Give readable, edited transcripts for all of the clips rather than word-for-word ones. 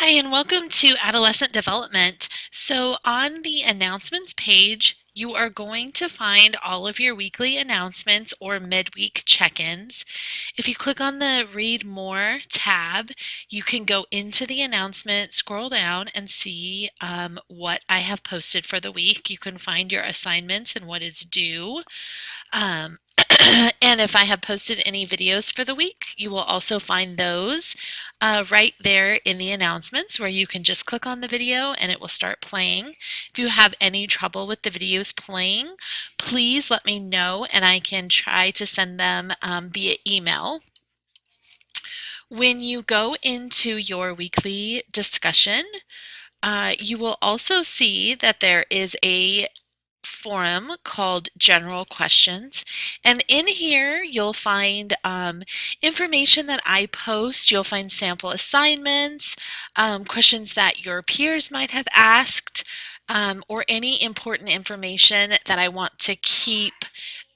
Hi, and welcome to Adolescent Development. So, on the announcements page, you are going to find all of your weekly announcements or midweek check ins. If you click on the Read More tab, you can go into the announcement, scroll down, and see what I have posted for the week. You can find your assignments and what is due. Um, and if I have posted any videos for the week, you will also find those right there in the announcements where you can just click on the video and it will start playing. If you have any trouble with the videos playing, please let me know and I can try to send them via email. When you go into your weekly discussion, you will also see that there is a forum called General Questions. And in here, you'll find information that I post. You'll find sample assignments, questions that your peers might have asked, or any important information that I want to keep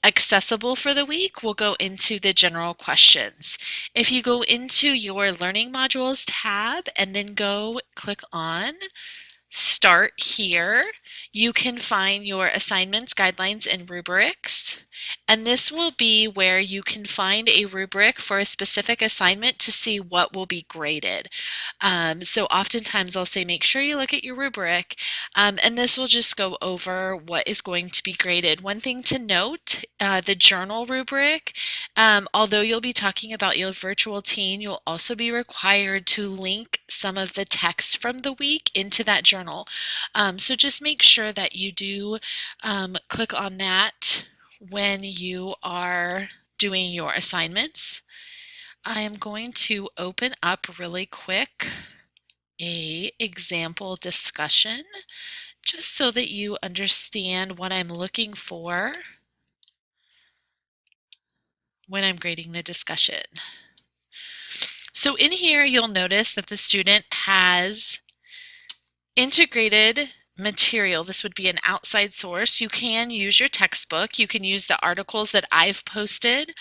accessible for the week will go into the general questions. If you go into your learning modules tab and then go click on Start here, you can find your assignments, guidelines, and rubrics. And this will be where you can find a rubric for a specific assignment to see what will be graded. So oftentimes I'll say make sure you look at your rubric, and this will just go over what is going to be graded. One thing to note, the journal rubric, although you'll be talking about your virtual teen, you'll also be required to link some of the text from the week into that journal. So just make sure that you do click on that when you are doing your assignments. I am going to open up really quick a example discussion just so that you understand what I'm looking for when I'm grading the discussion. So in here, you'll notice that the student has integrated material. This would be an outside source. You can use your textbook. You can use the articles that I've posted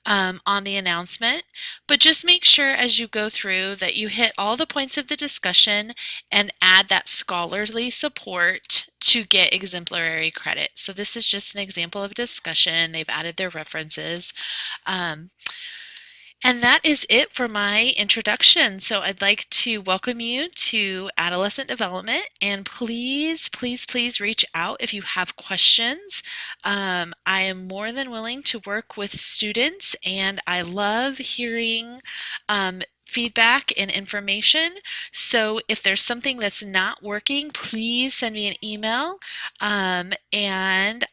on the announcement, but just make sure as you go through that you hit all the points of the discussion and add that scholarly support to get exemplary credit. So this is just an example of discussion. They've added their references. And that is it for my introduction. So I'd like to welcome you to Adolescent Development, and please, please, please reach out if you have questions. I am more than willing to work with students, and I love hearing feedback and information. So if there's something that's not working, please send me an email, and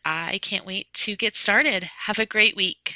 I can't wait to get started. Have a great week.